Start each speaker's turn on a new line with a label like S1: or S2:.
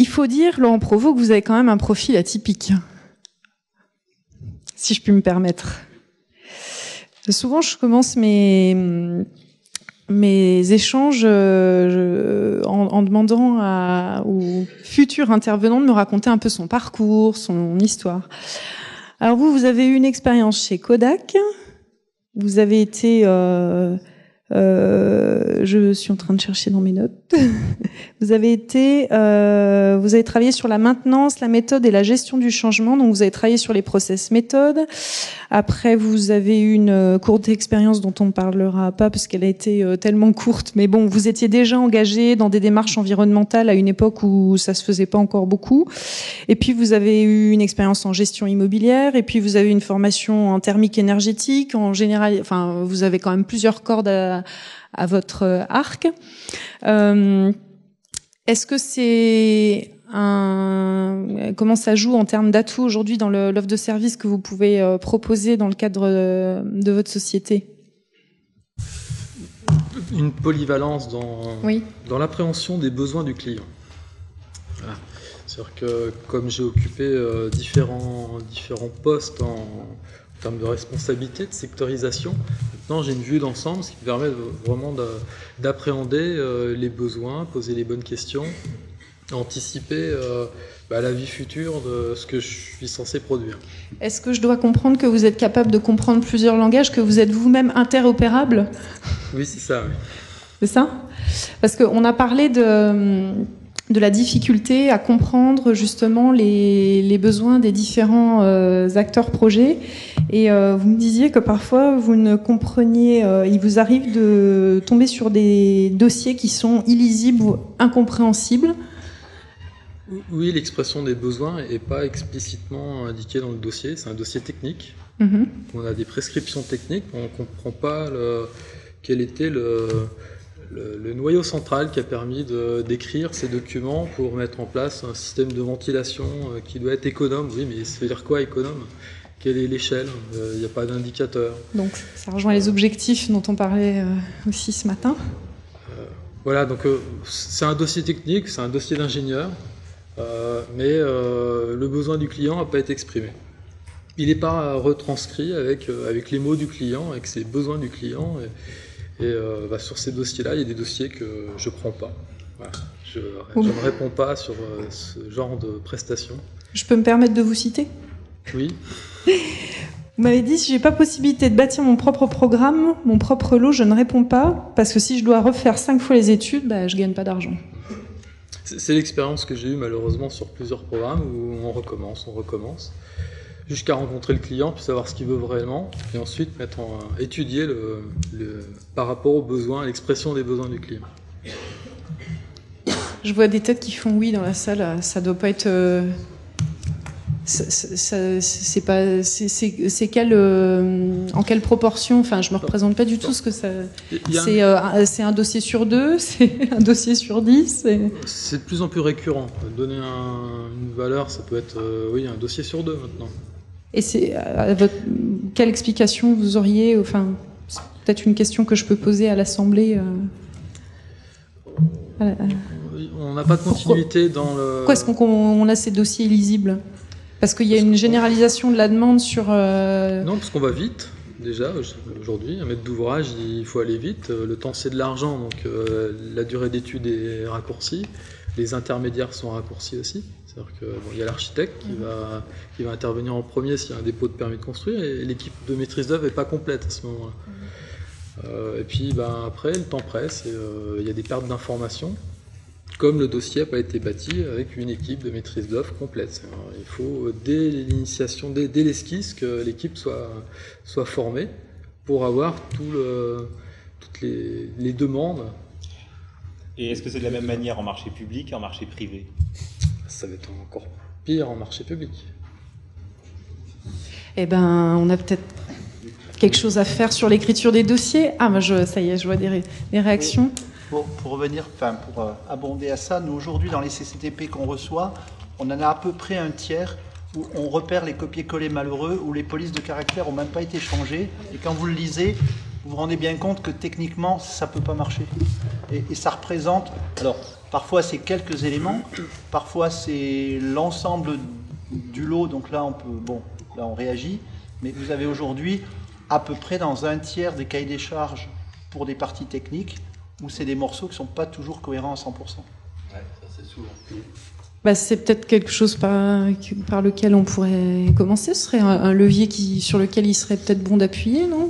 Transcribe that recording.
S1: Il faut dire, Laurent Provost, que vous avez quand même un profil atypique, si je puis me permettre. Souvent, je commence mes échanges en demandant aux futurs intervenants de me raconter un peu son parcours, son histoire. Alors vous avez eu une expérience chez Kodak. Vous avez été... je suis en train de chercher dans mes notes. Vous avez travaillé sur la maintenance, la méthode et la gestion du changement. Donc vous avez travaillé sur les process méthodes. Après, vous avez eu une courte expérience dont on ne parlera pas parce qu'elle a été tellement courte. Mais bon, vous étiez déjà engagé dans des démarches environnementales à une époque où ça se faisait pas encore beaucoup. Et puis vous avez eu une expérience en gestion immobilière. Et puis vous avez une formation en thermique énergétique. En général, enfin, vous avez quand même plusieurs cordes à votre arc. Est-ce que c'est comment ça joue en termes d'atouts aujourd'hui dans l'offre de service que vous pouvez proposer dans le cadre de votre société?
S2: Une polyvalence dans l'appréhension des besoins du client. Voilà. C'est-à-dire que comme j'ai occupé différents postes en termes de responsabilité, de sectorisation, maintenant j'ai une vue d'ensemble, ce qui me permet vraiment d'appréhender les besoins, poser les bonnes questions, anticiper la vie future de ce que je suis censé produire.
S1: Est-ce que je dois comprendre que vous êtes capable de comprendre plusieurs langages, que vous êtes vous-même interopérable?
S2: Oui, c'est ça. Oui.
S1: C'est ça? Parce qu'on a parlé de la difficulté à comprendre justement les besoins des différents acteurs projets. Et vous me disiez que parfois vous ne compreniez, il vous arrive de tomber sur des dossiers qui sont illisibles ou incompréhensibles.
S2: Oui, l'expression des besoins n'est pas explicitement indiquée dans le dossier, c'est un dossier technique. On a des prescriptions techniques, on ne comprend pas quel était le noyau central qui a permis d'écrire ces documents pour mettre en place un système de ventilation qui doit être économe. Oui, mais ça veut dire quoi économe? Quelle est l'échelle? Il n'y a pas d'indicateur.
S1: Donc ça rejoint les objectifs dont on parlait aussi ce matin.
S2: Voilà, donc c'est un dossier technique, c'est un dossier d'ingénieur, mais le besoin du client n'a pas été exprimé. Il n'est pas retranscrit avec les mots du client, avec ses besoins du client. Et sur ces dossiers-là, il y a des dossiers que je ne prends pas. Voilà. Je ne réponds pas sur ce genre de prestations.
S1: Je peux me permettre de vous citer?
S2: Oui.
S1: Vous m'avez dit, si j'ai pas possibilité de bâtir mon propre programme, mon propre lot, je ne réponds pas, parce que si je dois refaire 5 fois les études, je gagne pas d'argent.
S2: C'est l'expérience que j'ai eue malheureusement sur plusieurs programmes où on recommence, jusqu'à rencontrer le client, puis savoir ce qu'il veut vraiment, et ensuite étudier par rapport aux besoins, à l'expression des besoins du client.
S1: Je vois des têtes qui font oui dans la salle, ça doit pas être... c'est en quelle proportion? Enfin, je me représente pas du tout ce que ça. C'est un dossier sur 2, c'est un dossier sur 10.
S2: C'est de plus en plus récurrent. Donner une valeur, ça peut être un dossier sur 2 maintenant.
S1: Et quelle explication vous auriez? Enfin, c'est peut-être une question que je peux poser à l'Assemblée.
S2: On n'a pas de continuité dans le.
S1: Pourquoi est-ce qu'on a ces dossiers illisibles? Parce qu'il y a une généralisation de la demande sur...
S2: Non, parce qu'on va vite, déjà, aujourd'hui. Un maître d'ouvrage, il faut aller vite. Le temps, c'est de l'argent, donc la durée d'étude est raccourcie. Les intermédiaires sont raccourcis aussi. C'est-à-dire qu'il y a l'architecte qui va intervenir en premier s'il y a un dépôt de permis de construire, et l'équipe de maîtrise d'œuvre n'est pas complète à ce moment-là. Et puis, après, le temps presse, et il y a des pertes d'informations. Comme le dossier n'a pas été bâti avec une équipe de maîtrise d'œuvre complète. Alors, il faut, dès l'initiation, dès l'esquisse, que l'équipe soit formée pour avoir toutes les demandes.
S3: Et est-ce que c'est de la même manière en marché public et en marché privé?
S2: Ça va être encore pire en marché public.
S1: Eh ben, on a peut-être quelque chose à faire sur l'écriture des dossiers. Ah, ça y est, je vois des réactions.
S4: Pour revenir, pour abonder à ça, nous aujourd'hui dans les CCTP qu'on reçoit, on en a à peu près un tiers où on repère les copier-coller malheureux, où les polices de caractère n'ont même pas été changées, et quand vous le lisez, vous vous rendez bien compte que techniquement ça ne peut pas marcher. Et ça représente, alors parfois c'est quelques éléments, parfois c'est l'ensemble du lot, donc là on réagit, mais vous avez aujourd'hui à peu près dans un tiers des cahiers des charges pour des parties techniques où c'est des morceaux qui ne sont pas toujours cohérents à 100%.
S3: Ouais, ça c'est souvent.
S1: Bah, c'est peut-être quelque chose par lequel on pourrait commencer. Ce serait un levier sur lequel il serait peut-être bon d'appuyer, non